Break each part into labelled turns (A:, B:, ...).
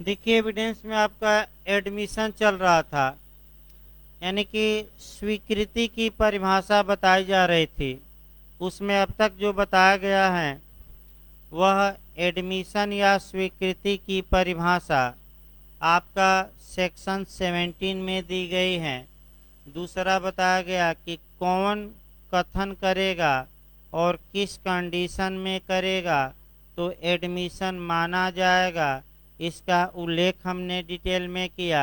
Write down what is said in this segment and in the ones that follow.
A: देखिए, एविडेंस में आपका एडमिशन चल रहा था, यानी कि स्वीकृति की परिभाषा बताई जा रही थी। उसमें अब तक जो बताया गया है वह एडमिशन या स्वीकृति की परिभाषा आपका सेक्शन 17 में दी गई है। दूसरा बताया गया कि कौन कथन करेगा और किस कंडीशन में करेगा तो एडमिशन माना जाएगा, इसका उल्लेख हमने डिटेल में किया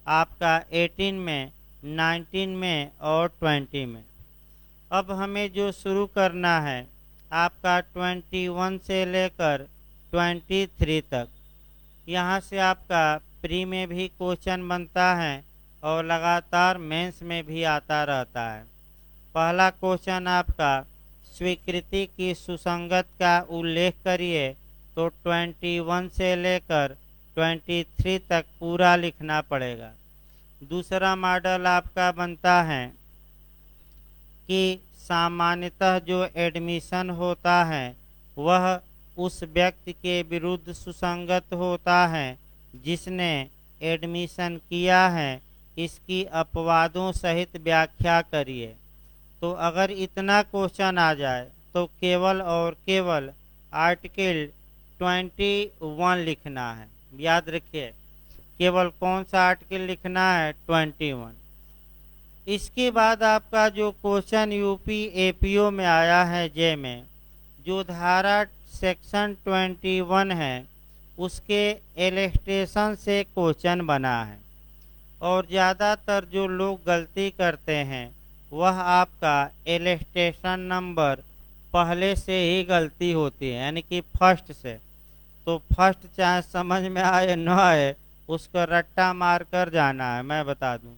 A: आपका 18 में, 19 में और 20 में। अब हमें जो शुरू करना है आपका 21 से लेकर 23 तक, यहाँ से आपका प्री में भी क्वेश्चन बनता है और लगातार मेंस में भी आता रहता है। पहला क्वेश्चन आपका स्वीकृति की सुसंगत का उल्लेख करिए, तो 21 से लेकर 23 तक पूरा लिखना पड़ेगा। दूसरा मॉडल आपका बनता है कि सामान्यतः जो एडमिशन होता है वह उस व्यक्ति के विरुद्ध सुसंगत होता है जिसने एडमिशन किया है, इसकी अपवादों सहित व्याख्या करिए। तो अगर इतना क्वेश्चन आ जाए तो केवल और केवल आर्टिकल 21 लिखना है। याद रखिए, केवल कौन सा आर्टिकल लिखना है? 21। इसके बाद आपका जो क्वेश्चन यूपी एपीओ में आया है जे में, जो धारा सेक्शन 21 है उसके एलिस्टेशन से क्वेश्चन बना है। और ज़्यादातर जो लोग गलती करते हैं वह आपका एलिस्टेशन नंबर पहले से ही गलती होती है, यानी कि फर्स्ट से। तो फर्स्ट चाहे समझ में आए न आए उसको रट्टा मार कर जाना है, मैं बता दूं,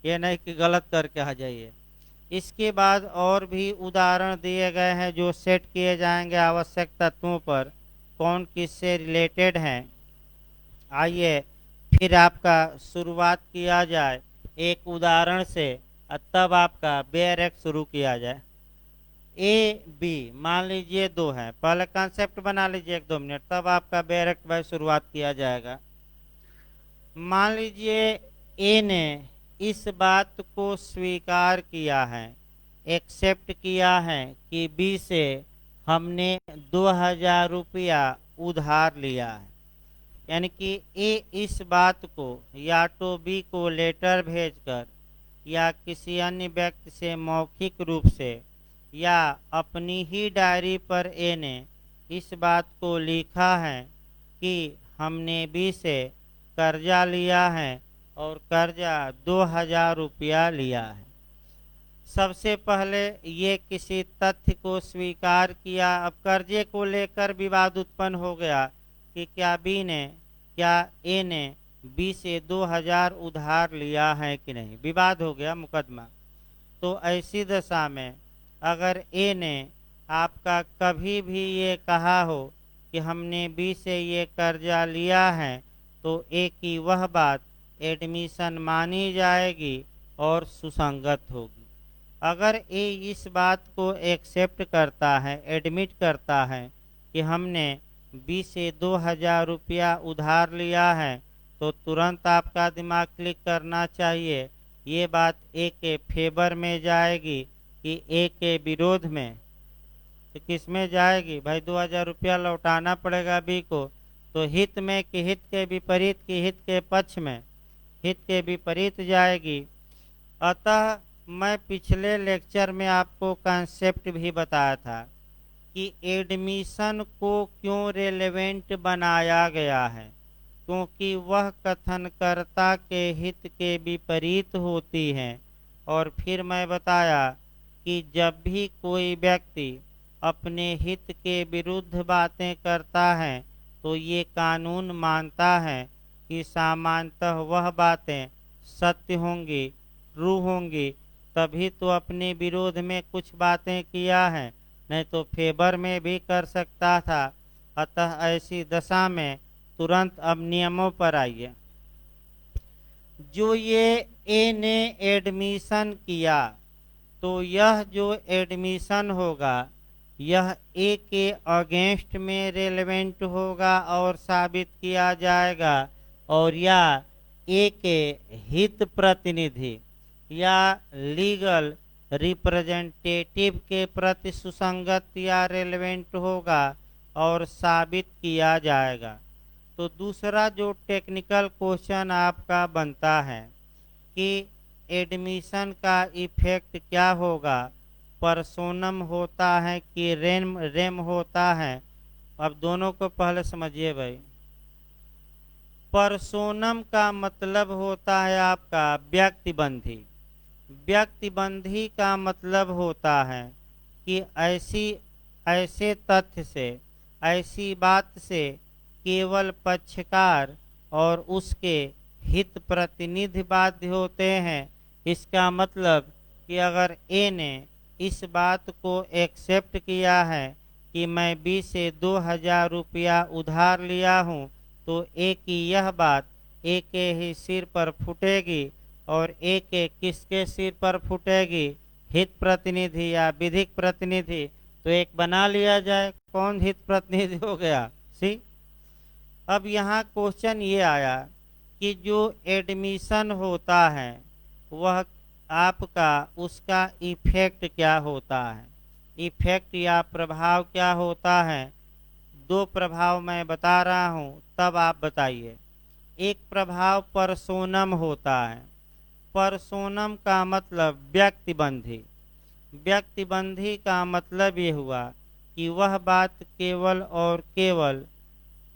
A: ये नहीं कि गलत करके आ जाइए। इसके बाद और भी उदाहरण दिए गए हैं जो सेट किए जाएंगे आवश्यक तत्वों पर, कौन किससे रिलेटेड हैं। आइए फिर आपका शुरुआत किया जाए एक उदाहरण से, तब आपका बेयरक शुरू किया जाए। ए बी मान लीजिए दो है, पहले कंसेप्ट बना लीजिए 1-2 मिनट, तब आपका बेयरक भाई शुरुआत किया जाएगा। मान लीजिए ए ने इस बात को स्वीकार किया है, एक्सेप्ट किया है कि बी से हमने 2000 रुपया उधार लिया है। यानी कि ए इस बात को या तो बी को लेटर भेजकर या किसी अन्य व्यक्ति से मौखिक रूप से या अपनी ही डायरी पर ए ने इस बात को लिखा है कि हमने बी से कर्जा लिया है और कर्जा 2000 रुपया लिया है। सबसे पहले ये किसी तथ्य को स्वीकार किया। अब कर्जे को लेकर विवाद उत्पन्न हो गया कि क्या ए ने बी से 2000 उधार लिया है कि नहीं, विवाद हो गया, मुकदमा। तो ऐसी दशा में अगर ए ने आपका कभी भी ये कहा हो कि हमने बी से ये कर्जा लिया है, तो ए की वह बात एडमिशन मानी जाएगी और सुसंगत होगी। अगर ए इस बात को एक्सेप्ट करता है, एडमिट करता है कि हमने बी से 2000 रुपया उधार लिया है, तो तुरंत आपका दिमाग क्लिक करना चाहिए, ये बात ए के फेवर में जाएगी कि ए के विरोध में। तो किस में जाएगी भाई? 2000 रुपया लौटाना पड़ेगा बी को, तो हित में कि हित के विपरीत की हित के पक्ष में, हित के विपरीत जाएगी। अतः मैं पिछले लेक्चर में आपको कॉन्सेप्ट भी बताया था कि एडमिशन को क्यों रेलेवेंट बनाया गया है, क्योंकि वह कथनकर्ता के हित के विपरीत होती है। और फिर मैं बताया कि जब भी कोई व्यक्ति अपने हित के विरुद्ध बातें करता है तो ये कानून मानता है कि सामान्यतः वह बातें सत्य होंगी, ट्रू होंगी, तभी तो अपने विरोध में कुछ बातें किया है, नहीं तो फेवर में भी कर सकता था। अतः ऐसी दशा में तुरंत अब नियमों पर आइए। जो ये ए ने एडमिशन किया, तो यह जो एडमिशन होगा यह ए के अगेंस्ट में रेलेवेंट होगा और साबित किया जाएगा और या ए के हित प्रतिनिधि या लीगल रिप्रेजेंटेटिव के प्रति सुसंगत या रेलेवेंट होगा और साबित किया जाएगा। तो दूसरा जो टेक्निकल क्वेश्चन आपका बनता है कि एडमिशन का इफेक्ट क्या होगा, पर्सोनम होता है कि रेम होता है। अब दोनों को पहले समझिए भाई। पर्सोनम का मतलब होता है आपका व्यक्तिबंधी। व्यक्तिबंधी का मतलब होता है कि ऐसे तथ्य से, ऐसी बात से केवल पक्षकार और उसके हित प्रतिनिधि बाध्य होते हैं। इसका मतलब कि अगर ए ने इस बात को एक्सेप्ट किया है कि मैं बी से 2000 रुपया उधार लिया हूँ, तो ए की यह बात ए के ही सिर पर फूटेगी। और ए के किसके सिर पर फूटेगी? हित प्रतिनिधि या विधिक प्रतिनिधि। तो एक बना लिया जाए, कौन हित प्रतिनिधि हो गया? सी। अब यहाँ क्वेश्चन ये आया कि जो एडमिशन होता है वह आपका, उसका इफेक्ट क्या होता है? इफेक्ट या प्रभाव क्या होता है? दो प्रभाव मैं बता रहा हूँ, तब आप बताइए। एक प्रभाव पर्सोनम होता है। पर्सोनम का मतलब व्यक्तिबंधी। व्यक्तिबंधी का मतलब ये हुआ कि वह बात केवल और केवल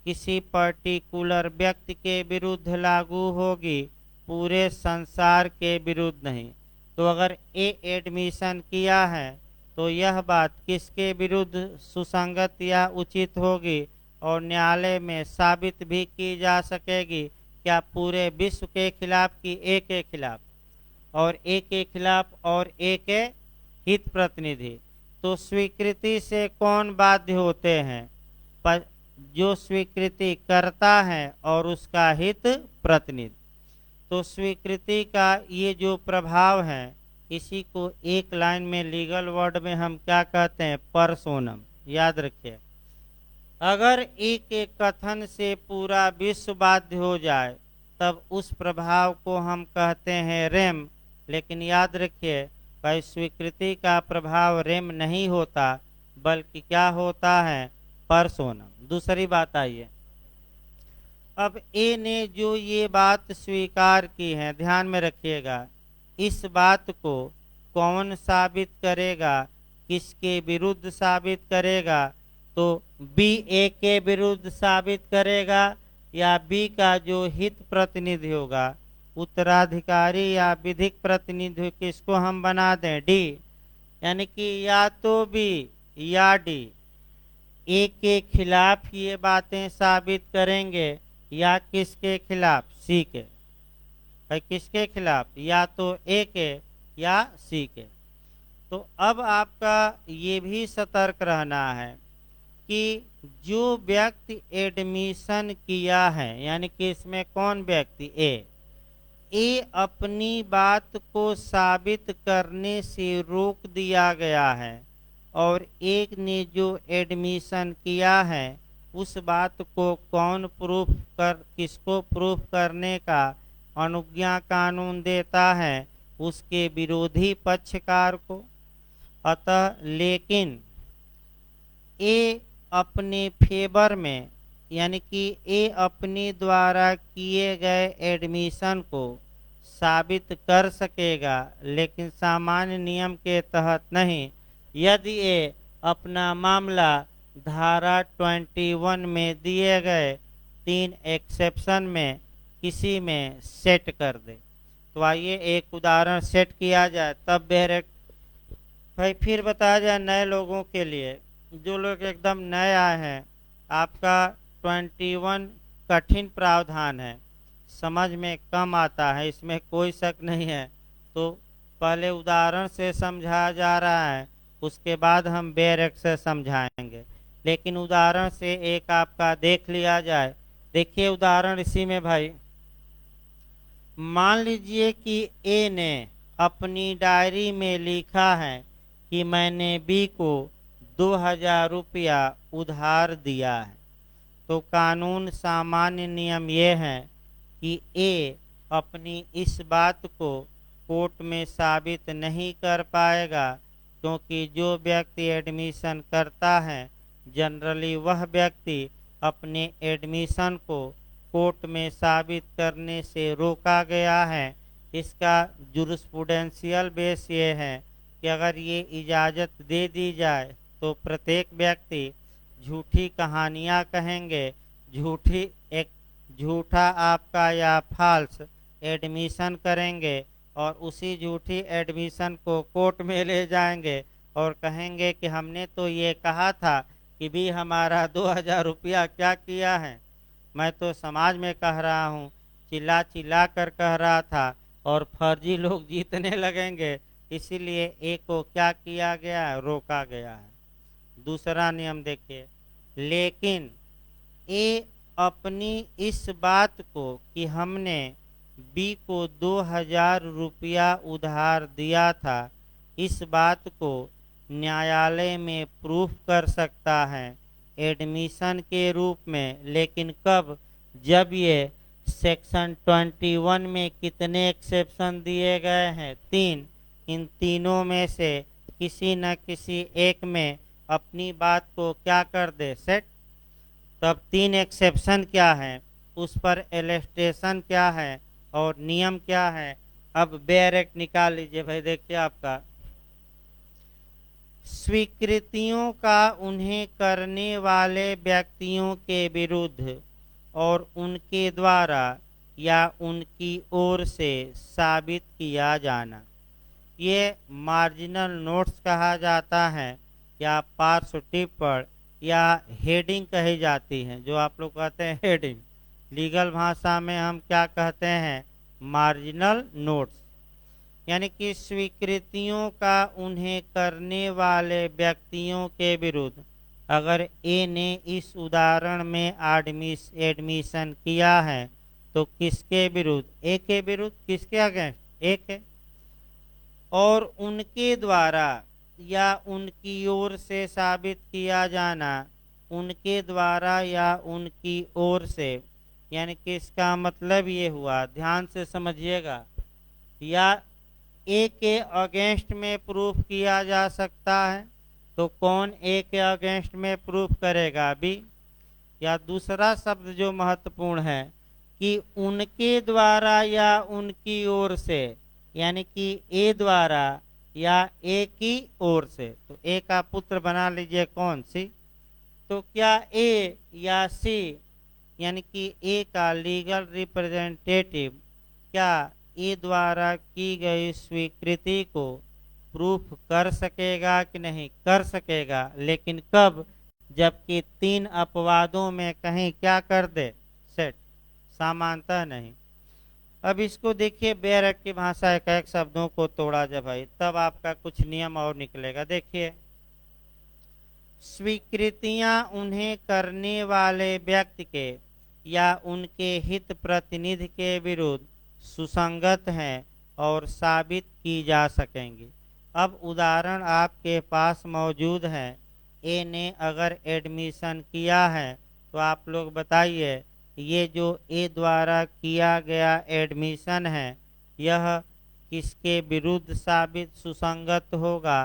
A: किसी पर्टिकुलर व्यक्ति के विरुद्ध लागू होगी, पूरे संसार के विरुद्ध नहीं। तो अगर ए एडमिशन किया है तो यह बात किसके विरुद्ध सुसंगत या उचित होगी और न्यायालय में साबित भी की जा सकेगी? क्या पूरे विश्व के खिलाफ कि ए के खिलाफ? और ए के खिलाफ और ए के हित प्रतिनिधि। तो स्वीकृति से कौन बाध्य होते हैं? जो स्वीकृति करता है और उसका हित प्रतिनिधि। तो स्वीकृति का ये जो प्रभाव है, इसी को एक लाइन में लीगल वर्ड में हम क्या कहते हैं? पर्सोनम। याद रखिए, अगर एक के कथन से पूरा विश्व बाध्य हो जाए तब उस प्रभाव को हम कहते हैं रेम। लेकिन याद रखिए, भाई स्वीकृति का प्रभाव रेम नहीं होता, बल्कि क्या होता है? पर्सोनम। दूसरी बात आइए, अब ए ने जो ये बात स्वीकार की है, ध्यान में रखिएगा, इस बात को कौन साबित करेगा? किसके विरुद्ध साबित करेगा? तो बी ए के विरुद्ध साबित करेगा, या बी का जो हित प्रतिनिधि होगा, उत्तराधिकारी या विधिक प्रतिनिधि, किसको हम बना दें? डी। यानी कि या तो बी या डी ए के खिलाफ ये बातें साबित करेंगे, या किसके खिलाफ? सी के। भाई किसके खिलाफ? या तो ए के या सी के। तो अब आपका ये भी सतर्क रहना है कि जो व्यक्ति एडमिशन किया है, यानी कि इसमें कौन व्यक्ति? ए अपनी बात को साबित करने से रोक दिया गया है, और एक ने जो एडमिशन किया है उस बात को कौन प्रूफ कर, किसको प्रूफ करने का अनुज्ञा कानून देता है? उसके विरोधी पक्षकार को। अतः लेकिन ए अपने फेवर में, यानी कि ए अपने द्वारा किए गए एडमिशन को साबित कर सकेगा, लेकिन सामान्य नियम के तहत नहीं, यदि ये अपना मामला धारा 21 में दिए गए 3 एक्सेप्शन में किसी में सेट कर दे। तो आइए एक उदाहरण सेट किया जाए, तब डायरेक्ट भाई फिर बताया जाए नए लोगों के लिए। जो लोग एकदम नए आए हैं, आपका 21 कठिन प्रावधान है, समझ में कम आता है, इसमें कोई शक नहीं है। तो पहले उदाहरण से समझाया जा रहा है, उसके बाद हम बेरेक से समझाएंगे। लेकिन उदाहरण से एक आपका देख लिया जाए। देखिए उदाहरण इसी में भाई, मान लीजिए कि ए ने अपनी डायरी में लिखा है कि मैंने बी को 2000 रुपया उधार दिया है। तो कानून सामान्य नियम ये है कि ए अपनी इस बात को कोर्ट में साबित नहीं कर पाएगा, क्योंकि जो व्यक्ति एडमिशन करता है जनरली वह व्यक्ति अपने एडमिशन को कोर्ट में साबित करने से रोका गया है। इसका जुरिस्प्रूडेंशियल बेस ये है कि अगर ये इजाज़त दे दी जाए तो प्रत्येक व्यक्ति झूठी कहानियाँ कहेंगे, झूठा आपका या फाल्स एडमिशन करेंगे और उसी झूठी एडमिशन को कोर्ट में ले जाएंगे और कहेंगे कि हमने तो ये कहा था कि भी हमारा 2000 रुपया क्या किया है। मैं तो समाज में कह रहा हूँ, चिल्ला चिल्ला कर कह रहा था और फर्जी लोग जीतने लगेंगे, इसीलिए ए को क्या किया गया है, रोका गया है। दूसरा नियम देखिए, लेकिन ए अपनी इस बात को कि हमने बी को 2000 रुपया उधार दिया था, इस बात को न्यायालय में प्रूफ कर सकता है एडमिशन के रूप में। लेकिन कब? जब ये सेक्शन 21 में कितने एक्सेप्शन दिए गए हैं? 3। इन तीनों में से किसी न किसी एक में अपनी बात को क्या कर दे, सेट। तब 3 एक्सेप्शन क्या है, उस पर एलिस्टेशन क्या है और नियम क्या है। अब बेयर एक्ट निकाल लीजिए भाई। देखिए आपका स्वीकृतियों का उन्हें करने वाले व्यक्तियों के विरुद्ध और उनके द्वारा या उनकी ओर से साबित किया जाना, ये मार्जिनल नोट्स कहा जाता है या पार्श्व टिप्पण या हेडिंग कही जाती है, जो आप लोग कहते हैं हेडिंग। लीगल भाषा में हम क्या कहते हैं, मार्जिनल नोट्स। यानी कि स्वीकृतियों का उन्हें करने वाले व्यक्तियों के विरुद्ध अगर ए ने इस उदाहरण में एडमिशन किया है तो किसके विरुद्ध, ए के विरुद्ध। किसके अगेंस्ट, ए के। और उनके द्वारा या उनकी ओर से साबित किया जाना, उनके द्वारा या उनकी ओर से, यानी कि इसका मतलब ये हुआ, ध्यान से समझिएगा, या ए के अगेंस्ट में प्रूफ किया जा सकता है तो कौन ए के अगेंस्ट में प्रूफ करेगा, बी। या दूसरा शब्द जो महत्वपूर्ण है कि उनके द्वारा या उनकी ओर से, यानी कि ए द्वारा या ए की ओर से। तो ए का पुत्र बना लीजिए कौन, सी। तो क्या ए या सी, यानी कि ए का लीगल रिप्रेजेंटेटिव क्या ए द्वारा की गई स्वीकृति को प्रूफ कर सकेगा कि नहीं, कर सकेगा। लेकिन कब? जबकि 3 अपवादों में कहीं क्या कर दे, सेट, समानता नहीं। अब इसको देखिए, बेयर एक्ट की भाषा एक एक शब्दों को तोड़ा जब भाई, तब आपका कुछ नियम और निकलेगा। देखिए, स्वीकृतियां उन्हें करने वाले व्यक्ति के या उनके हित प्रतिनिधि के विरुद्ध सुसंगत हैं और साबित की जा सकेंगी। अब उदाहरण आपके पास मौजूद है। ए ने अगर एडमिशन किया है तो आप लोग बताइए, ये जो ए द्वारा किया गया एडमिशन है यह किसके विरुद्ध साबित सुसंगत होगा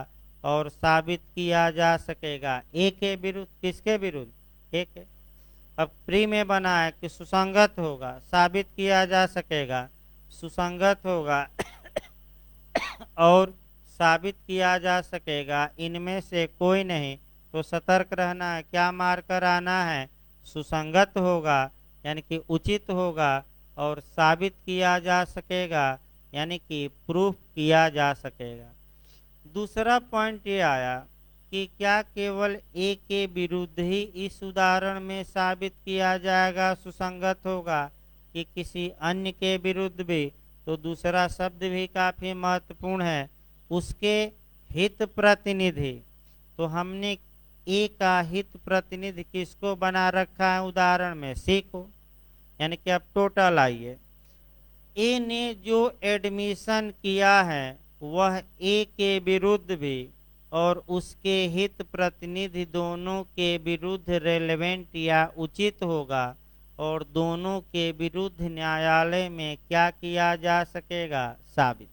A: और साबित किया जा सकेगा, ए के विरुद्ध। किसके विरुद्ध, ए के। अब प्री में बना है कि सुसंगत होगा, साबित किया जा सकेगा, सुसंगत होगा और साबित किया जा सकेगा, इनमें से कोई नहीं। तो सतर्क रहना है, क्या मार कर आना है, सुसंगत होगा यानी कि उचित होगा और साबित किया जा सकेगा यानी कि प्रूफ किया जा सकेगा। दूसरा पॉइंट ये आया कि क्या केवल ए के विरुद्ध ही इस उदाहरण में साबित किया जाएगा सुसंगत होगा कि किसी अन्य के विरुद्ध भी। तो दूसरा शब्द भी काफी महत्वपूर्ण है, उसके हित प्रतिनिधि। तो हमने ए का हित प्रतिनिधि किसको बना रखा है उदाहरण में, सी को। यानी कि अब टोटल आइए, ए ने जो एडमिशन किया है वह ए के विरुद्ध भी और उसके हित प्रतिनिधि दोनों के विरुद्ध रेलेवेंट या उचित होगा और दोनों के विरुद्ध न्यायालय में क्या किया जा सकेगा, साबित।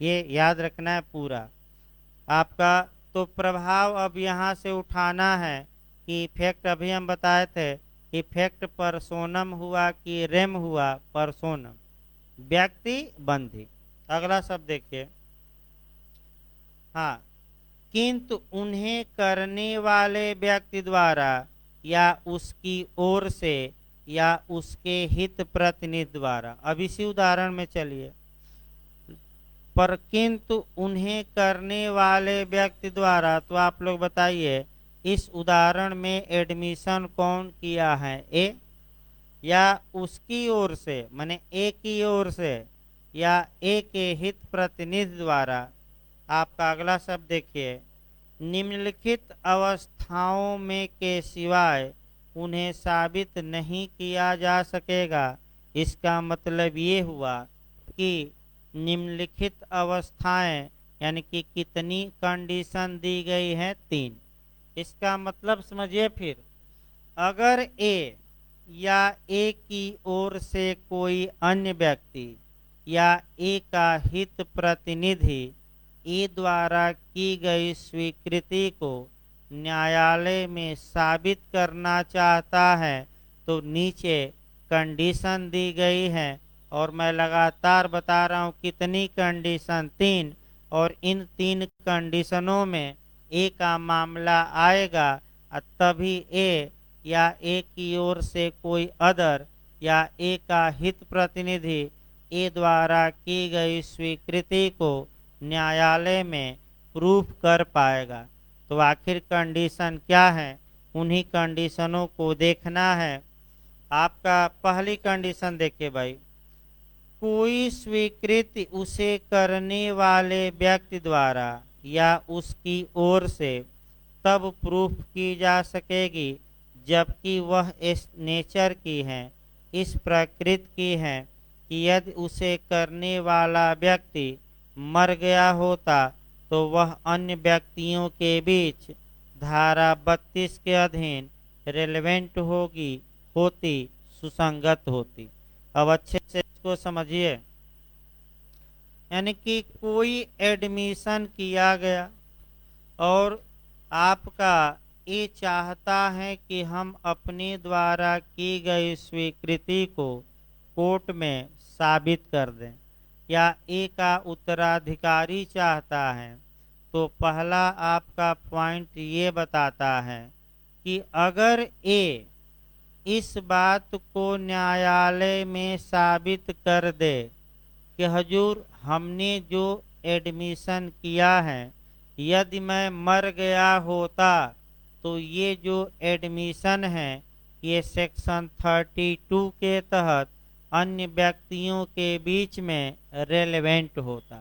A: ये याद रखना है पूरा आपका। तो प्रभाव अब यहाँ से उठाना है कि इफेक्ट अभी हम बताए थे, इफेक्ट पर्सोनम हुआ कि रेम हुआ, पर्सोनम व्यक्ति बंधी। अगला शब्द देखिए, हाँ, किंतु उन्हें करने वाले व्यक्ति द्वारा या उसकी ओर से या उसके हित प्रतिनिधि द्वारा। अब इसी उदाहरण में चलिए, पर किंतु उन्हें करने वाले व्यक्ति द्वारा, तो आप लोग बताइए इस उदाहरण में एडमिशन कौन किया है, ए या उसकी ओर से, माने ए की ओर से, या ए के हित प्रतिनिधि द्वारा। आपका अगला शब्द देखिए, निम्नलिखित अवस्थाओं में के सिवाय उन्हें साबित नहीं किया जा सकेगा। इसका मतलब ये हुआ कि निम्नलिखित अवस्थाएं यानी कि कितनी कंडीशन दी गई है, 3। इसका मतलब समझिए फिर, अगर ए या ए की ओर से कोई अन्य व्यक्ति या ए का हित प्रतिनिधि ए द्वारा की गई स्वीकृति को न्यायालय में साबित करना चाहता है, तो नीचे कंडीशन दी गई है और मैं लगातार बता रहा हूँ कितनी कंडीशन, 3। और इन 3 कंडीशनों में ए का मामला आएगा, तभी ए या ए की ओर से कोई अदर या ए का हित प्रतिनिधि ए द्वारा की गई स्वीकृति को न्यायालय में प्रूफ कर पाएगा। तो आखिर कंडीशन क्या है, उन्हीं कंडीशनों को देखना है। आपका पहली कंडीशन देखिए भाई, कोई स्वीकृति उसे करने वाले व्यक्ति द्वारा या उसकी ओर से तब प्रूफ की जा सकेगी जबकि वह इस नेचर की है, इस प्रकृति की है कि यदि उसे करने वाला व्यक्ति मर गया होता तो वह अन्य व्यक्तियों के बीच धारा 32 के अधीन रेलेवेंट होती, सुसंगत होती। अब अच्छे से इसको समझिए, यानी कि कोई एडमिशन किया गया और आपका ये चाहता है कि हम अपने द्वारा की गई स्वीकृति को कोर्ट में साबित कर दें, या ए का उत्तराधिकारी चाहता है, तो पहला आपका पॉइंट ये बताता है कि अगर ए इस बात को न्यायालय में साबित कर दे कि हजूर हमने जो एडमिशन किया है, यदि मैं मर गया होता तो ये जो एडमिशन है ये सेक्शन 32 के तहत अन्य व्यक्तियों के बीच में रेलेवेंट होता।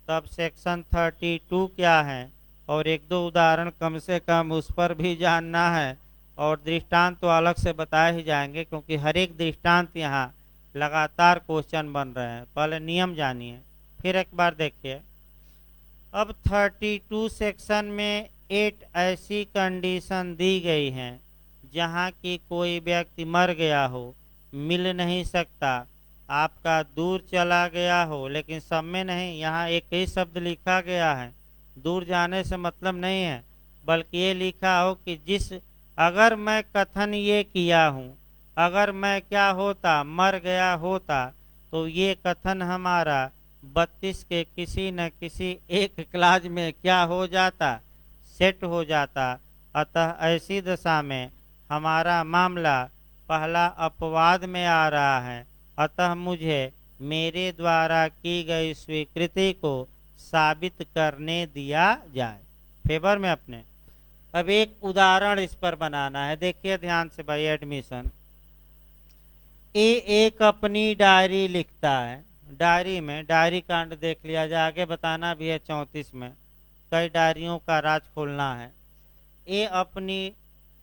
A: तब सेक्शन 32 क्या है और एक दो उदाहरण कम से कम उस पर भी जानना है, और दृष्टांत तो अलग से बताए ही जाएंगे क्योंकि हर एक दृष्टांत यहाँ लगातार क्वेश्चन बन रहे हैं। पहले नियम जानिए फिर एक बार देखिए। अब 32 सेक्शन में 8 ऐसी कंडीशन दी गई हैं जहाँ की कोई व्यक्ति मर गया हो, मिल नहीं सकता, आपका दूर चला गया हो, लेकिन सब में नहीं, यहाँ एक ही शब्द लिखा गया है, दूर जाने से मतलब नहीं है, बल्कि ये लिखा हो कि जिस अगर मैं कथन ये किया हूँ, अगर मैं क्या होता, मर गया होता, तो ये कथन हमारा 32 के किसी न किसी एक क्लाज में क्या हो जाता, सेट हो जाता। अतः ऐसी दशा में हमारा मामला पहला अपवाद में आ रहा है, अतः मुझे मेरे द्वारा की गई स्वीकृति को साबित करने दिया जाए फेवर में अपने। अब एक उदाहरण इस पर बनाना है, देखिए ध्यान से भाई। एडमिशन ए एक अपनी डायरी लिखता है, डायरी में डायरी कांड देख लिया जाए, आगे बताना भी है 34 में, कई डायरियों का राज खोलना है। ए अपनी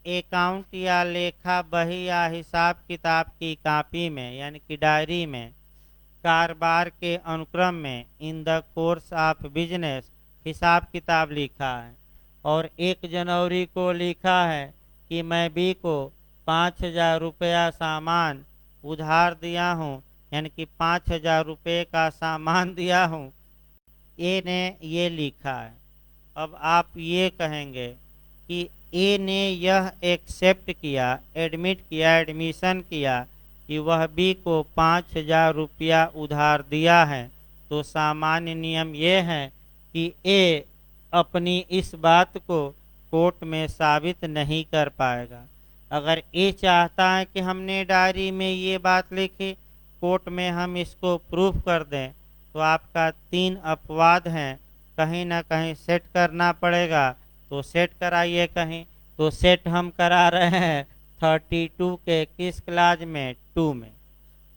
A: अकाउंट या लेखा बही या हिसाब किताब की कॉपी में यानी कि डायरी में कारोबार के अनुक्रम में in the course of business हिसाब किताब लिखा है, और 1 जनवरी को लिखा है कि मैं बी को 5,000 रुपया सामान उधार दिया हूँ, यानी कि 5,000 रुपये का सामान दिया हूँ, ए ने ये लिखा है। अब आप ये कहेंगे कि ए ने यह एक्सेप्ट किया, एडमिट किया, एडमिशन किया कि वह बी को 5,000 रुपया उधार दिया है, तो सामान्य नियम ये है कि ए अपनी इस बात को कोर्ट में साबित नहीं कर पाएगा। अगर ए चाहता है कि हमने डायरी में ये बात लिखी, कोर्ट में हम इसको प्रूफ कर दें, तो आपका 3 अपवाद हैं, कहीं ना कहीं सेट करना पड़ेगा, तो सेट कराइए कहीं। तो सेट हम करा रहे हैं 32 के किस क्लाज में, 2 में।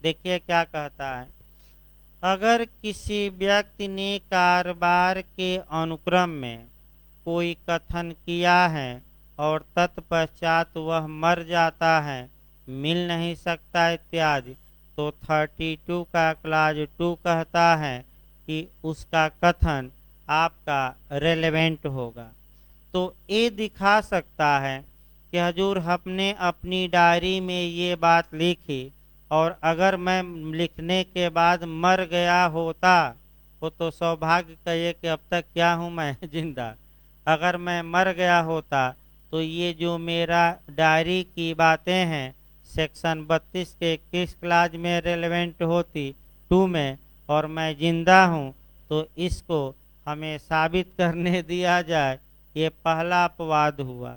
A: देखिए क्या कहता है। अगर किसी व्यक्ति ने कारोबार के अनुक्रम में कोई कथन किया है और तत्पश्चात वह मर जाता है, मिल नहीं सकता इत्यादि, तो 32 का क्लाज 2 कहता है कि उसका कथन आपका रेलेवेंट होगा। तो ये दिखा सकता है कि हजूर हमने अपनी डायरी में ये बात लिखी, और अगर मैं लिखने के बाद मर गया होता, वो तो सौभाग्य कहिए कि अब तक क्या हूँ मैं जिंदा। अगर मैं मर गया होता तो ये जो मेरा डायरी की बातें हैं सेक्शन 32 के किस क्लाज में रेलेवेंट होती, 2 में, और मैं जिंदा हूँ, तो इसको हमें साबित करने दिया जाए। ये पहला अपवाद हुआ।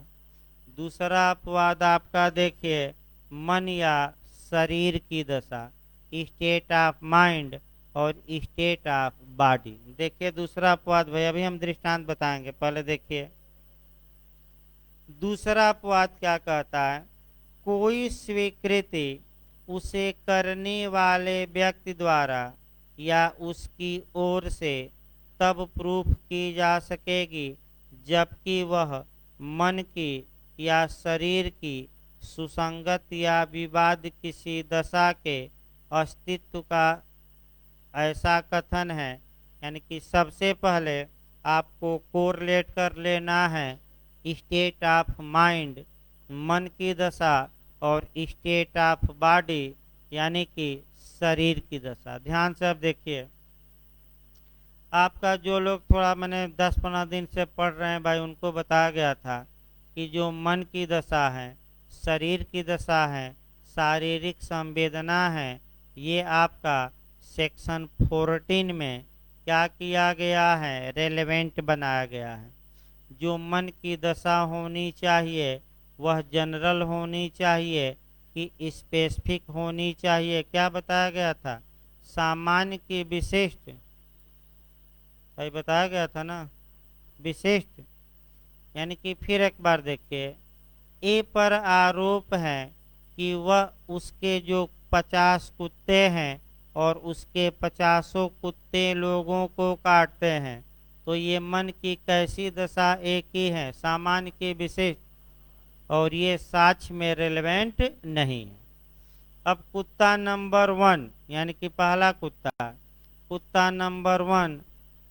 A: दूसरा अपवाद आपका देखिए, मन या शरीर की दशा, स्टेट ऑफ माइंड और स्टेट ऑफ बॉडी। देखिए दूसरा अपवाद भाई, अभी हम दृष्टांत बताएंगे, पहले देखिए दूसरा अपवाद क्या कहता है। कोई स्वीकृति उसे करने वाले व्यक्ति द्वारा या उसकी ओर से तब प्रूफ की जा सकेगी जबकि वह मन की या शरीर की सुसंगत या विवाद किसी दशा के अस्तित्व का ऐसा कथन है। यानी कि सबसे पहले आपको कोरिलेट कर लेना है स्टेट ऑफ माइंड, मन की दशा, और स्टेट ऑफ बॉडी, यानी कि शरीर की दशा। ध्यान से अब देखिए, आपका जो लोग थोड़ा मैंने 10-15 दिन से पढ़ रहे हैं भाई, उनको बताया गया था कि जो मन की दशा है, शरीर की दशा है, शारीरिक संवेदना है, ये आपका सेक्शन 14 में क्या किया गया है, रेलेवेंट बनाया गया है। जो मन की दशा होनी चाहिए वह जनरल होनी चाहिए कि स्पेसिफिक होनी चाहिए। क्या बताया गया था, सामान्य की विशिष्ट, भाई बताया गया था ना, विशिष्ट। यानी कि फिर एक बार देखिए, ए पर आरोप है कि वह उसके जो 50 कुत्ते हैं और उसके 50 कुत्ते लोगों को काटते हैं, तो ये मन की कैसी दशा एक ही है, सामान्य की विशिष्ट, और ये साक्ष्य में रेलेवेंट नहीं है। अब कुत्ता नंबर 1, यानी कि पहला कुत्ता नंबर 1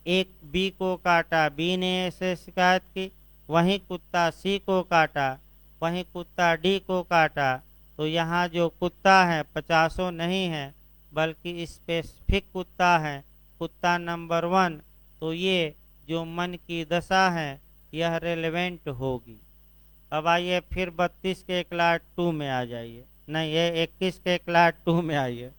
A: एक बी को काटा, बी ने ऐसे शिकायत की, वहीं कुत्ता सी को काटा, वहीं कुत्ता डी को काटा, तो यहाँ जो कुत्ता है 50 नहीं है बल्कि स्पेसिफिक कुत्ता है, कुत्ता नंबर 1, तो ये जो मन की दशा है यह रेलेवेंट होगी। अब आइए फिर 32 के क्लास 2 में आ जाइए, नहीं ये 21 के क्लास 2 में आइए।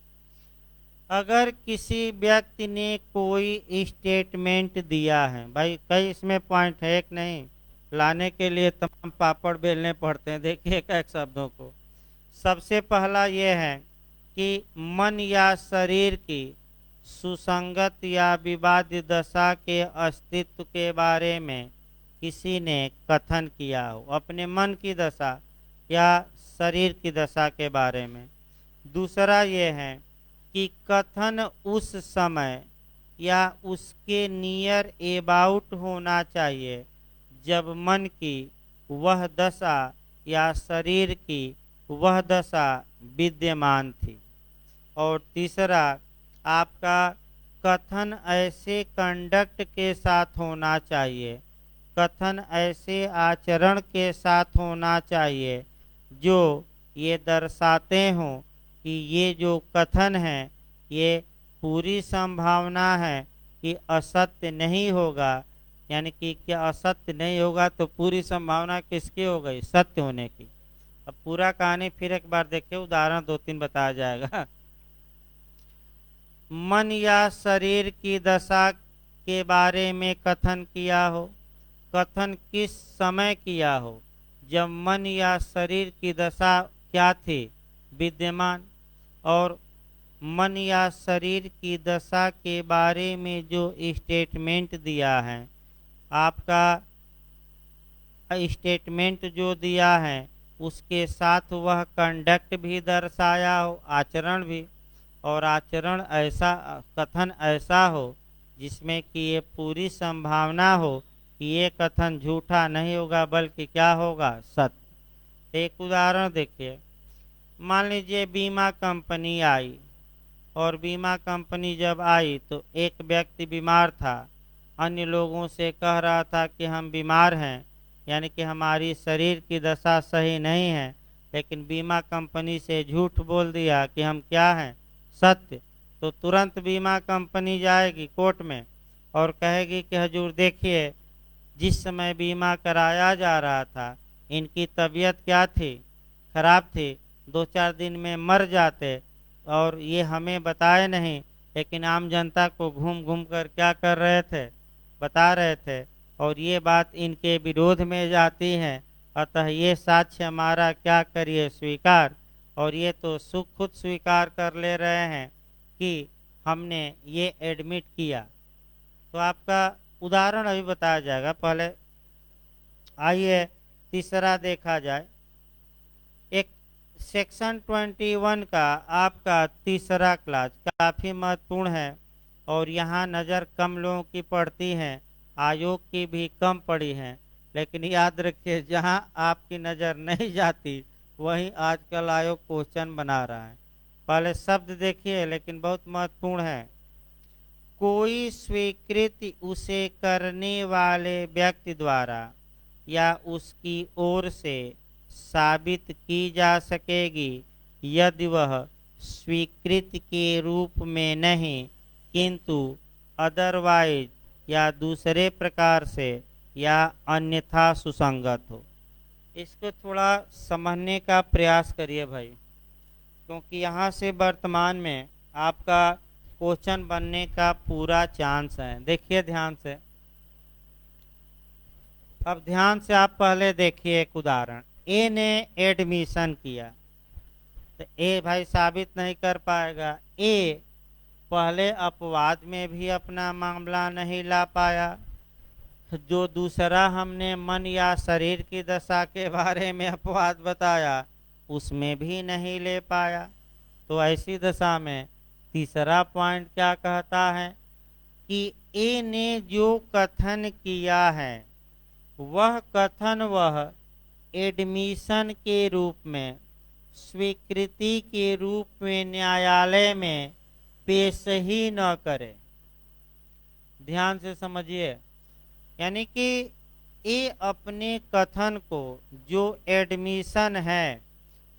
A: अगर किसी व्यक्ति ने कोई स्टेटमेंट दिया है, भाई कई इसमें पॉइंट है, एक नहीं, लाने के लिए तमाम पापड़ बेलने पड़ते हैं। देखिए एक शब्दों को, सबसे पहला ये है कि मन या शरीर की सुसंगत या विवादित दशा के अस्तित्व के बारे में किसी ने कथन किया हो, अपने मन की दशा या शरीर की दशा के बारे में। दूसरा ये है कि कथन उस समय या उसके नियर एबाउट होना चाहिए जब मन की वह दशा या शरीर की वह दशा विद्यमान थी। और तीसरा आपका कथन ऐसे कंडक्ट के साथ होना चाहिए, कथन ऐसे आचरण के साथ होना चाहिए जो ये दर्शाते हों कि ये जो कथन है ये पूरी संभावना है कि असत्य नहीं होगा, यानी कि क्या असत्य नहीं होगा तो पूरी संभावना किसकी हो गई, सत्य होने की। अब पूरा कहानी फिर एक बार देखिए, उदाहरण 2-3 बताया जाएगा। मन या शरीर की दशा के बारे में कथन किया हो। कथन किस समय किया हो, जब मन या शरीर की दशा क्या थी, विद्यमान। और मन या शरीर की दशा के बारे में जो स्टेटमेंट दिया है, आपका स्टेटमेंट जो दिया है उसके साथ वह कंडक्ट भी दर्शाया हो, आचरण भी। और आचरण ऐसा, कथन ऐसा हो जिसमें कि ये पूरी संभावना हो कि ये कथन झूठा नहीं होगा बल्कि क्या होगा, सत्य। एक उदाहरण देखिए, मान लीजिए बीमा कंपनी आई, और बीमा कंपनी जब आई तो एक व्यक्ति बीमार था, अन्य लोगों से कह रहा था कि हम बीमार हैं, यानी कि हमारी शरीर की दशा सही नहीं है, लेकिन बीमा कंपनी से झूठ बोल दिया कि हम क्या हैं, सत्य। तो तुरंत बीमा कंपनी जाएगी कोर्ट में और कहेगी कि हजूर देखिए, जिस समय बीमा कराया जा रहा था इनकी तबीयत क्या थी, खराब थी, 2-4 दिन में मर जाते, और ये हमें बताए नहीं, लेकिन आम जनता को घूम घूम कर क्या कर रहे थे, बता रहे थे, और ये बात इनके विरोध में जाती है। अतः ये साक्ष्य हमारा क्या करिए, स्वीकार। और ये तो सुख खुद स्वीकार कर ले रहे हैं कि हमने ये एडमिट किया। तो आपका उदाहरण अभी बताया जाएगा, पहले आइए तीसरा देखा जाए। एक सेक्शन 21 का आपका तीसरा क्लास काफ़ी महत्वपूर्ण है, और यहाँ नज़र कम लोगों की पड़ती है, आयोग की भी कम पड़ी है, लेकिन याद रखिए जहाँ आपकी नज़र नहीं जाती वहीं आजकल आयोग क्वेश्चन बना रहा है। पहले शब्द देखिए, लेकिन बहुत महत्वपूर्ण है। कोई स्वीकृति उसे करने वाले व्यक्ति द्वारा या उसकी ओर से साबित की जा सकेगी यदि वह स्वीकृति के रूप में नहीं किंतु अदरवाइज या दूसरे प्रकार से या अन्यथा सुसंगत हो। इसको थोड़ा समझने का प्रयास करिए भाई, क्योंकि यहाँ से वर्तमान में आपका क्वेश्चन बनने का पूरा चांस है। देखिए ध्यान से, अब ध्यान से आप पहले देखिए एक उदाहरण। ए ने एडमिशन किया, तो ए भाई साबित नहीं कर पाएगा। ए पहले अपवाद में भी अपना मामला नहीं ला पाया, जो दूसरा हमने मन या शरीर की दशा के बारे में अपवाद बताया उसमें भी नहीं ले पाया। तो ऐसी दशा में तीसरा पॉइंट क्या कहता है कि ए ने जो कथन किया है वह कथन वह एडमिशन के रूप में, स्वीकृति के रूप में न्यायालय में पेश ही न करे। ध्यान से समझिए, यानी कि ये अपने कथन को जो एडमिशन है,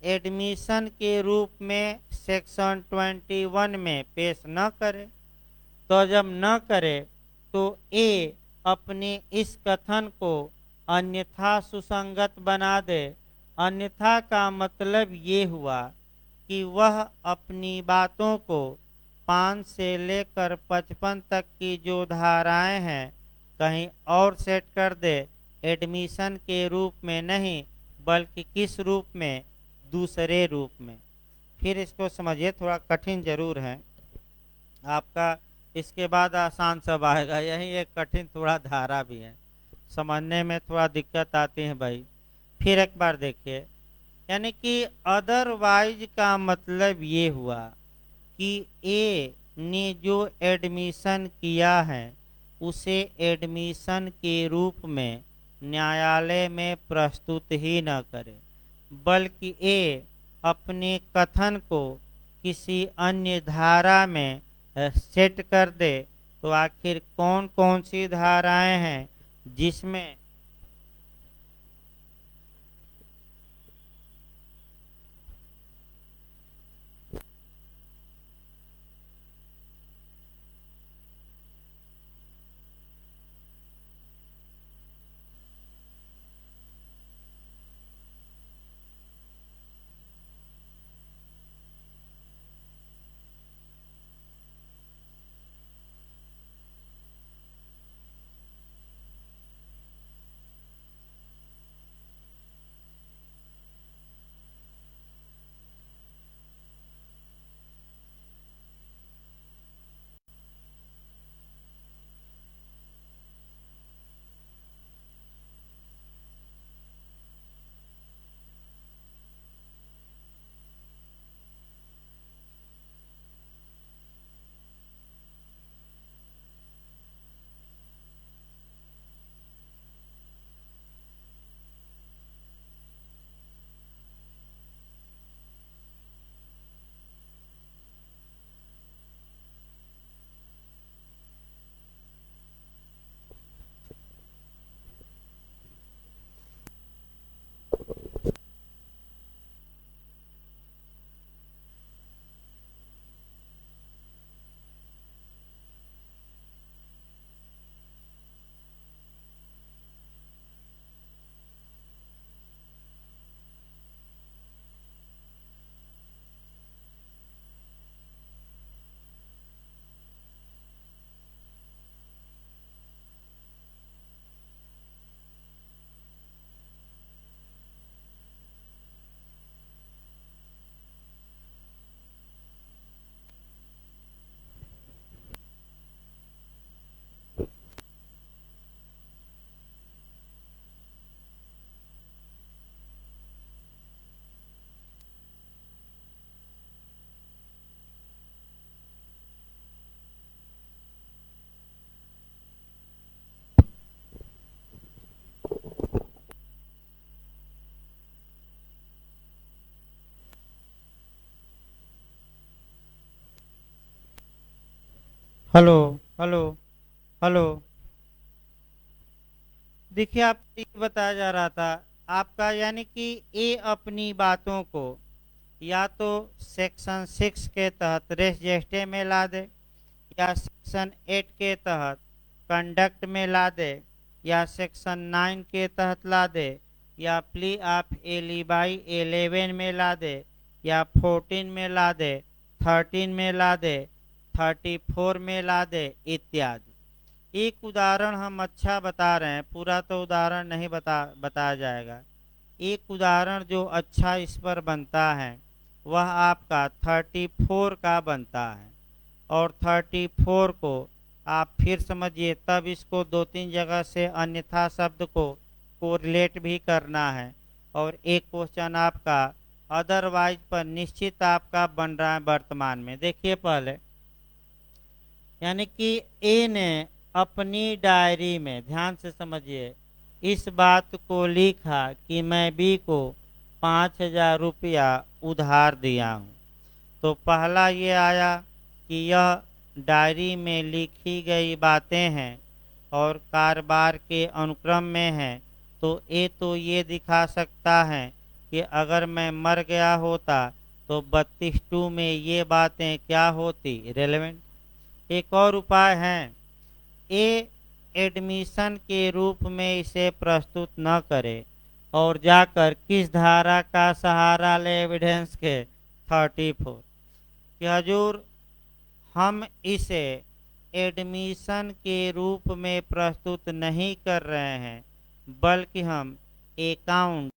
A: एडमिशन के रूप में सेक्शन 21 में पेश न करे। तो जब न करे तो ए अपने इस कथन को अन्यथा सुसंगत बना दे। अन्यथा का मतलब ये हुआ कि वह अपनी बातों को 5 से लेकर 55 तक की जो धाराएं हैं कहीं और सेट कर दे, एडमिशन के रूप में नहीं बल्कि किस रूप में, दूसरे रूप में। फिर इसको समझिए, थोड़ा कठिन जरूर है आपका, इसके बाद आसान सब आएगा। यही एक कठिन थोड़ा धारा भी है, समझने में थोड़ा दिक्कत आती है भाई। फिर एक बार देखिए, यानी कि अदरवाइज का मतलब ये हुआ कि ए ने जो एडमिशन किया है उसे एडमिशन के रूप में न्यायालय में प्रस्तुत ही न करे, बल्कि ए अपने कथन को किसी अन्य धारा में सेट कर दे। तो आखिर कौन कौन सी धाराएं हैं जिसमें हेलो हेलो हेलो। देखिए, आप ये बताया जा रहा था आपका, यानी कि ये अपनी बातों को या तो सेक्शन 6 के तहत रेस जेस्टे में ला दे, या सेक्शन 8 के तहत कंडक्ट में ला दे, या सेक्शन 9 के तहत ला दे, या प्ली ऑफ एलिबाई 11 में ला दे, या 14 में ला दे, 13 में ला दे, 34 में ला दे इत्यादि। एक उदाहरण हम अच्छा बता रहे हैं, पूरा तो उदाहरण नहीं बताया जाएगा। एक उदाहरण जो अच्छा इस पर बनता है वह आपका 34 का बनता है। और 34 को आप फिर समझिए, तब इसको दो तीन जगह से अन्यथा शब्द को कोरिलेट भी करना है। और एक क्वेश्चन आपका अदरवाइज पर निश्चित आपका बन रहा है वर्तमान में। देखिए पहले, यानी कि ए ने अपनी डायरी में, ध्यान से समझिए, इस बात को लिखा कि मैं बी को 5,000 रुपया उधार दिया हूँ। तो पहला ये आया कि यह डायरी में लिखी गई बातें हैं और कारोबार के अनुक्रम में है। तो ए तो ये दिखा सकता है कि अगर मैं मर गया होता तो 32 में ये बातें क्या होती, रेलेवेंट। एक और उपाय है, ए एडमिशन के रूप में इसे प्रस्तुत न करे और जाकर किस धारा का सहारा ले, एविडेंस के 34, कि हजूर हम इसे एडमिशन के रूप में प्रस्तुत नहीं कर रहे हैं, बल्कि हम अकाउंट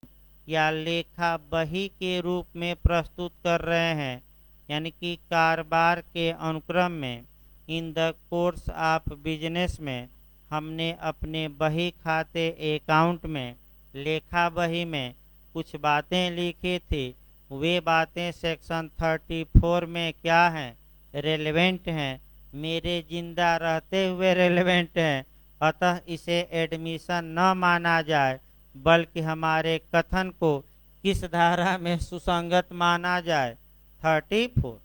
A: या लेखा बही के रूप में प्रस्तुत कर रहे हैं। यानी कि कारोबार के अनुक्रम में, in the course of business में, हमने अपने बही खाते अकाउंट में, लेखा बही में कुछ बातें लिखी थी। वे बातें सेक्शन 34 में क्या हैं, रेलेवेंट हैं, मेरे जिंदा रहते हुए रेलेवेंट हैं। अतः इसे एडमिशन न माना जाए, बल्कि हमारे कथन को किस धारा में सुसंगत माना जाए, 34।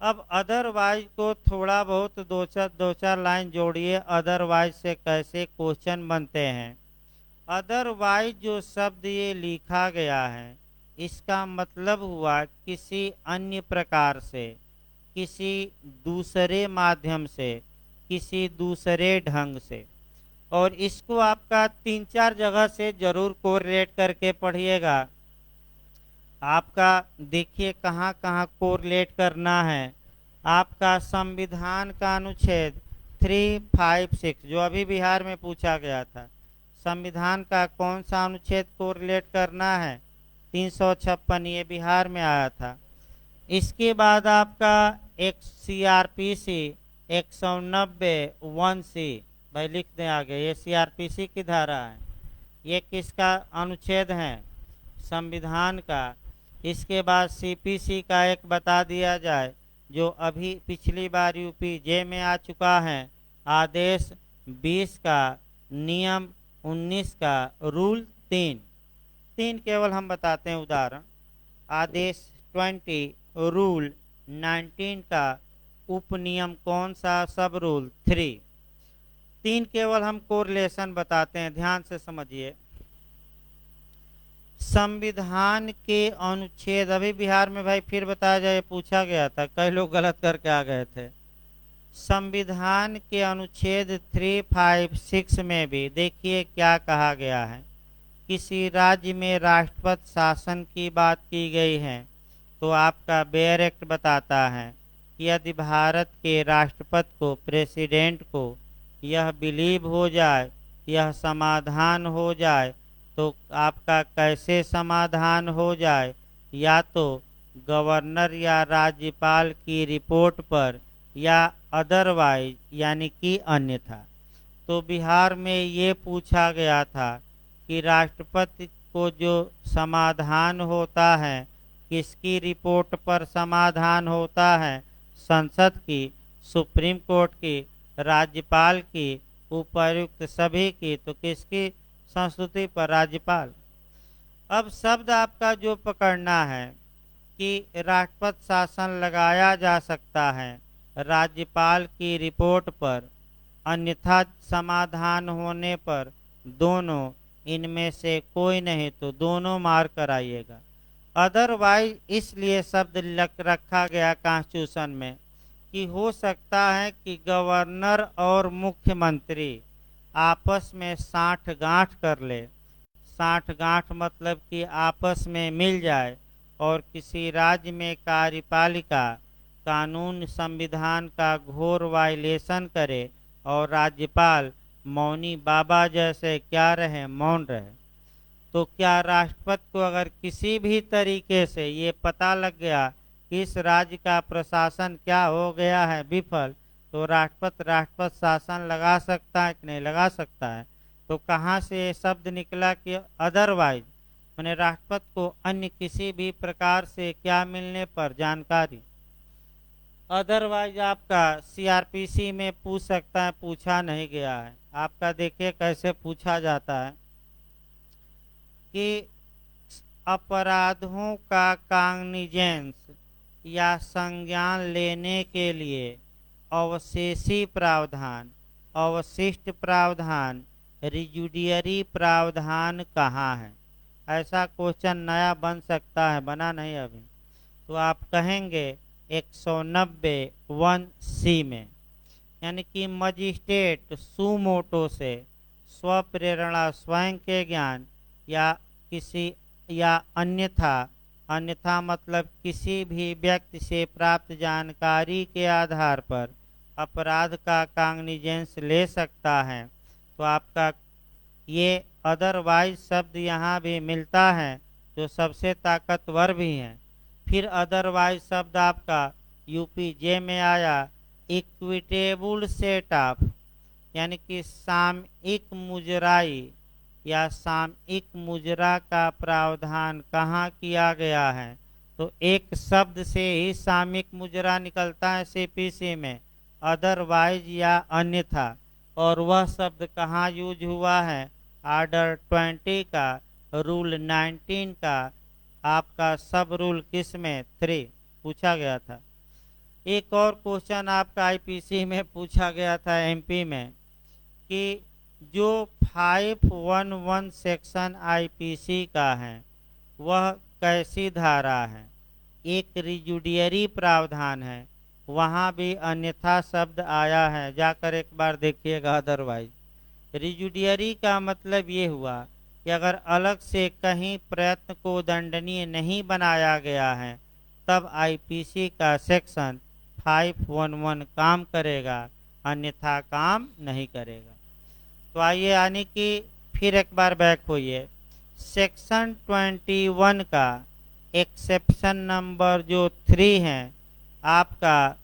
A: अब अदरवाइज को थोड़ा बहुत दो चार लाइन जोड़िए। अदरवाइज से कैसे क्वेश्चन बनते हैं। अदरवाइज जो शब्द ये लिखा गया है, इसका मतलब हुआ किसी अन्य प्रकार से, किसी दूसरे माध्यम से, किसी दूसरे ढंग से। और इसको आपका 3-4 जगह से जरूर कोरिलेट करके पढ़िएगा। आपका देखिए कहाँ कहाँ कोरिलेट करना है। आपका संविधान का अनुच्छेद 356 जो अभी बिहार में पूछा गया था, संविधान का कौन सा अनुच्छेद कोरिलेट करना है, 356, ये बिहार में आया था। इसके बाद आपका एक CRPC 190(1)C, भाई लिख दें आगे, ये CRPC की धारा है। ये किसका अनुच्छेद है, संविधान का। इसके बाद CPC का एक बता दिया जाए, जो अभी पिछली बार UPJ में आ चुका है, आदेश 20 का, नियम 19 का, रूल 3 केवल हम बताते हैं उदाहरण। आदेश 20, रूल 19 का उपनियम कौन सा, सब रूल 3 केवल हम कोरिलेशन बताते हैं, ध्यान से समझिए। संविधान के अनुच्छेद, अभी बिहार में भाई फिर बताया जाए, पूछा गया था, कई लोग गलत करके आ गए थे। संविधान के अनुच्छेद 356 में भी देखिए क्या कहा गया है। किसी राज्य में राष्ट्रपति शासन की बात की गई है, तो आपका बेयर एक्ट बताता है कि यदि भारत के राष्ट्रपति को, प्रेसिडेंट को यह बिलीव हो जाए, यह समाधान हो जाए, तो आपका कैसे समाधान हो जाए, या तो गवर्नर या राज्यपाल की रिपोर्ट पर, या अदरवाइज यानी कि अन्यथा। तो बिहार में ये पूछा गया था कि राष्ट्रपति को जो समाधान होता है, किसकी रिपोर्ट पर समाधान होता है, संसद की, सुप्रीम कोर्ट की, राज्यपाल की, उपर्युक्त सभी की, तो किसकी संस्तुति पर, राज्यपाल। अब शब्द आपका जो पकड़ना है कि राष्ट्रपति शासन लगाया जा सकता है, राज्यपाल की रिपोर्ट पर अन्यथा समाधान होने पर दोनों इनमें से कोई नहीं तो दोनों मार कराइएगा। अदरवाइज इसलिए शब्द रखा गया कॉन्स्टिट्यूशन में कि हो सकता है कि गवर्नर और मुख्यमंत्री आपस में साठ गांठ कर ले। साठ गांठ मतलब कि आपस में मिल जाए और किसी राज्य में कार्यपालिका कानून संविधान का घोर वायलेशन करे और राज्यपाल मौनी बाबा जैसे क्या रहे, मौन रहे, तो क्या राष्ट्रपति को अगर किसी भी तरीके से ये पता लग गया कि इस राज्य का प्रशासन क्या हो गया है विफल, तो राष्ट्रपति शासन लगा सकता है कि नहीं लगा सकता है। तो कहाँ से ये शब्द निकला कि अदरवाइज, मैंने राष्ट्रपति को अन्य किसी भी प्रकार से क्या मिलने पर जानकारी। अदरवाइज आपका सीआरपीसी में पूछ सकता है, पूछा नहीं गया है। आपका देखिए कैसे पूछा जाता है कि अपराधों का कॉग्निजेंस या संज्ञान लेने के लिए अवशेषी प्रावधान, अवशिष्ट प्रावधान, रिजुडियरी प्रावधान कहाँ है। ऐसा क्वेश्चन नया बन सकता है, बना नहीं अभी। तो आप कहेंगे 190(1)(c) में, यानी कि मजिस्ट्रेट सुमोटो से स्वप्रेरणा स्वयं के ज्ञान या किसी या अन्यथा मतलब किसी भी व्यक्ति से प्राप्त जानकारी के आधार पर अपराध का कॉग्निजेंस ले सकता है। तो आपका ये अदरवाइज शब्द यहाँ भी मिलता है जो सबसे ताकतवर भी है। फिर अदरवाइज शब्द आपका यूपीजे में आया इक्विटेबल सेट ऑफ, यानी कि सामयिक मुजराई या सामयिक मुजरा का प्रावधान कहाँ किया गया है। तो एक शब्द से ही सामयिक मुजरा निकलता है सीपीसी में, अदरवाइज या अन्यथा, और वह शब्द कहाँ यूज हुआ है, ऑर्डर 20 का, रूल 19 का, आपका सब रूल किस में 3 पूछा गया था। एक और क्वेश्चन आपका आईपीसी में पूछा गया था एमपी में कि जो 511 सेक्शन आईपीसी का है वह कैसी धारा है। एक रिजुडियरी प्रावधान है, वहाँ भी अन्यथा शब्द आया है, जाकर एक बार देखिएगा। अदरवाइज रिजुडियरी का मतलब ये हुआ कि अगर अलग से कहीं प्रयत्न को दंडनीय नहीं बनाया गया है तब आईपीसी का सेक्शन 511 काम करेगा, अन्यथा काम नहीं करेगा। तो आइए, यानी कि फिर एक बार बैक होइए। सेक्शन 21 का एक्सेप्शन नंबर जो 3 है आपका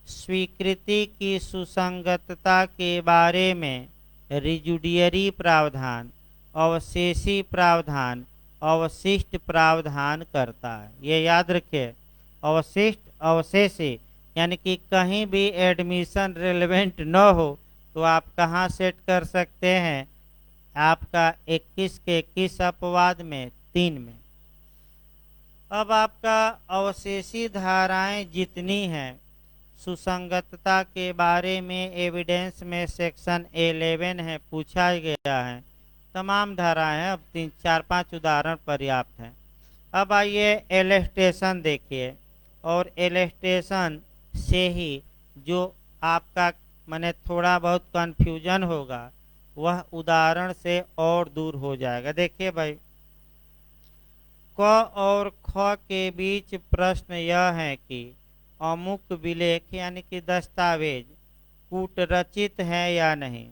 A: स्वीकृति की सुसंगतता के बारे में रिजुडियरी प्रावधान, अवशेषी प्रावधान, अवशिष्ट प्रावधान करता है। ये याद रखिए, अवशिष्ट अवशेषी, यानी कि कहीं भी एडमिशन रिलेवेंट न हो तो आप कहाँ सेट कर सकते हैं, आपका 21 के 21 अपवाद में 3 में। अब आपका अवशेषी धाराएं जितनी हैं सुसंगतता के बारे में एविडेंस में सेक्शन 11 है, पूछा गया है। तमाम धाराएं हैं, अब 3-4-5 उदाहरण पर्याप्त हैं। अब आइए एलेस्टेशन देखिए, और एलेस्टेशन से ही जो आपका माने थोड़ा बहुत कन्फ्यूजन होगा वह उदाहरण से और दूर हो जाएगा। देखिए भाई, क और ख के बीच प्रश्न यह है कि अमुक विलेख यानी कि दस्तावेज कूटरचित है या नहीं,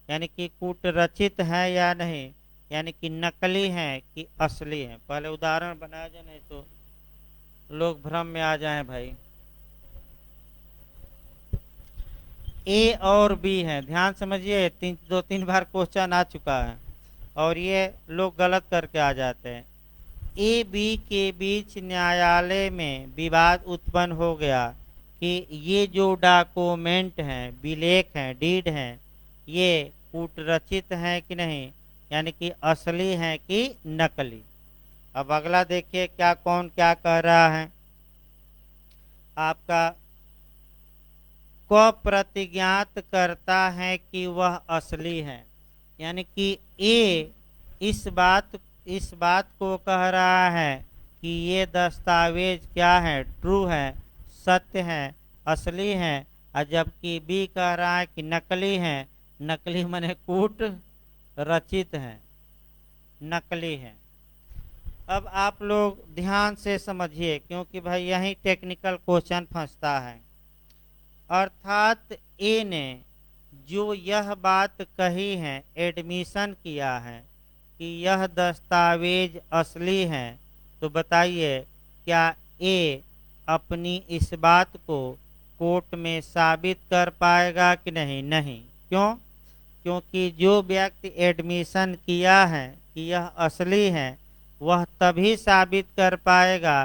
A: यानी कि कूटरचित है या नहीं, यानी कि नकली है कि असली है। पहले उदाहरण बनाया जाए, नहीं तो लोग भ्रम में आ जाएं भाई। ए और बी है, ध्यान समझिए, 2-3 बार क्वेश्चन आ चुका है और ये लोग गलत करके आ जाते हैं। ए बी के बीच न्यायालय में विवाद उत्पन्न हो गया कि ये जो डॉक्यूमेंट हैं, विलेख हैं, डीड हैं, ये कूटरचित हैं कि नहीं, यानी कि असली हैं कि नकली। अब अगला देखिए क्या कौन क्या कह रहा है। आपका को प्रतिज्ञात करता है कि वह असली है। यानी कि ए इस बात को कह रहा है कि ये दस्तावेज क्या है, ट्रू है, सत्य है, असली है, और जबकि बी कह रहा है कि नकली है। नकली माने कूट रचित है, नकली है। अब आप लोग ध्यान से समझिए, क्योंकि भाई यही टेक्निकल क्वेश्चन फंसता है। अर्थात ए ने जो यह बात कही है, एडमिशन किया है कि यह दस्तावेज असली है, तो बताइए क्या ए अपनी इस बात को कोर्ट में साबित कर पाएगा कि नहीं? नहीं। क्यों? क्योंकि जो व्यक्ति एडमिशन किया है कि यह असली है, वह तभी साबित कर पाएगा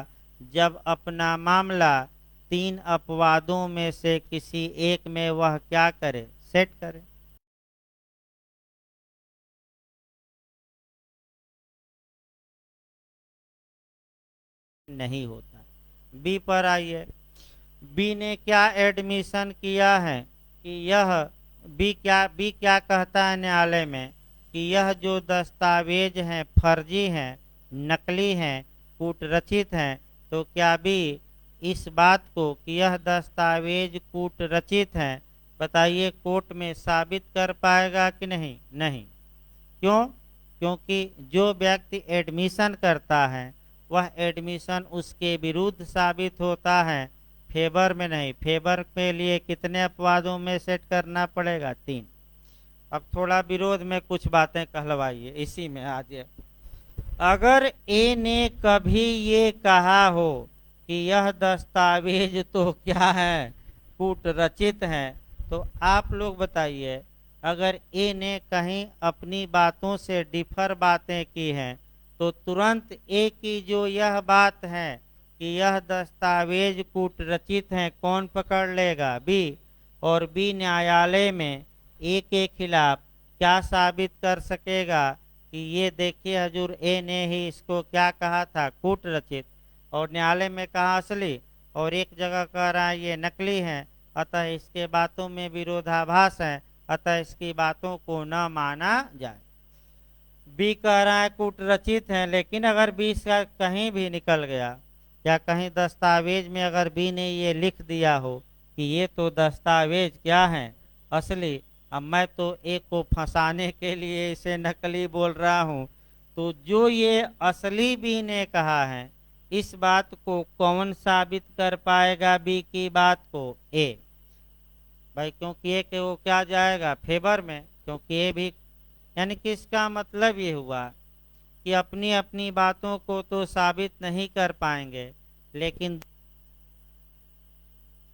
A: जब अपना मामला 3 अपवादों में से किसी एक में वह क्या करे, सेट करे। नहीं होता। बी पर आइए। बी ने क्या एडमिशन किया है कि यह बी क्या कहता है न्यायालय में कि यह जो दस्तावेज हैं फर्जी हैं, नकली हैं, कूटरचित हैं। तो क्या बी इस बात को कि यह दस्तावेज कूटरचित हैं, बताइए कोर्ट में साबित कर पाएगा कि नहीं? नहीं। क्यों? क्योंकि जो व्यक्ति एडमिशन करता है वह एडमिशन उसके विरुद्ध साबित होता है, फेवर में नहीं। फेवर के लिए कितने अपवादों में सेट करना पड़ेगा? 3। अब थोड़ा विरोध में कुछ बातें कहलवाइए इसी में आज। अगर ए ने कभी ये कहा हो कि यह दस्तावेज तो क्या है, कूट रचित है, तो आप लोग बताइए, अगर ए ने कहीं अपनी बातों से डिफर बातें की हैं, तो तुरंत ए की जो यह बात है कि यह दस्तावेज कूट रचित है, कौन पकड़ लेगा? बी। और बी न्यायालय में ए के खिलाफ क्या साबित कर सकेगा कि ये देखिए हजूर, ए ने ही इसको क्या कहा था, कूट रचित, और न्यायालय में कहा असली, और एक जगह कह रहा है ये नकली है, अतः इसके बातों में विरोधाभास है, अतः इसकी बातों को न माना जाए। बी कह रहा है कूट रचित है, लेकिन अगर बी का कहीं भी निकल गया या कहीं दस्तावेज में अगर बी ने ये लिख दिया हो कि ये तो दस्तावेज क्या है, असली, अब मैं तो ए को फंसाने के लिए इसे नकली बोल रहा हूँ, तो जो ये असली बी ने कहा है, इस बात को कौन साबित कर पाएगा? बी की बात को? ए। भाई क्योंकि ए के वो क्या जाएगा, फेवर में, क्योंकि ए भी। यानी कि इसका मतलब ये हुआ कि अपनी अपनी बातों को तो साबित नहीं कर पाएंगे, लेकिन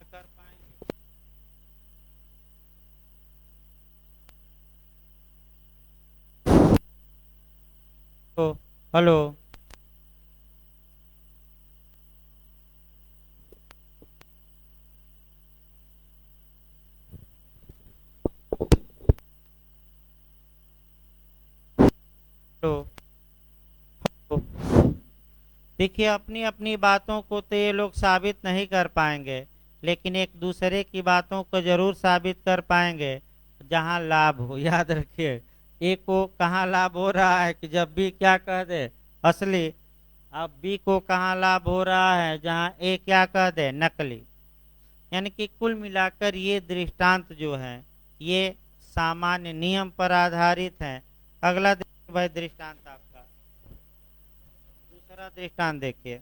A: कर पाएंगे। तो हेलो। तो देखिए, अपनी अपनी बातों को तो ये लोग साबित नहीं कर पाएंगे, लेकिन एक दूसरे की बातों को जरूर साबित कर पाएंगे जहां लाभ हो। याद रखिए, ए को कहाँ लाभ हो रहा है कि जब भी क्या कह दे, असली। अब बी को कहाँ लाभ हो रहा है, जहां ए क्या कह दे, नकली। यानी कि कुल मिलाकर ये दृष्टांत जो है ये सामान्य नियम पर आधारित है। अगला देखिए भाई दृष्टांत आपका, दूसरा दृष्टांत देखिए।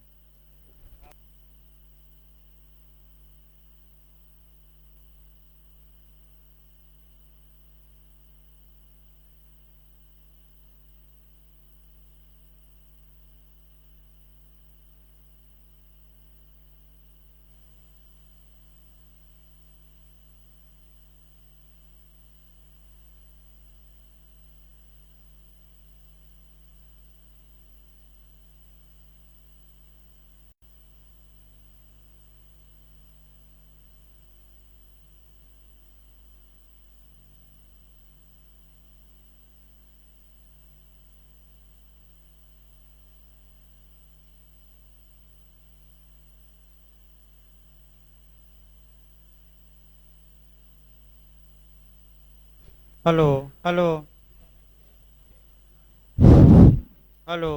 A: Hello hello hello.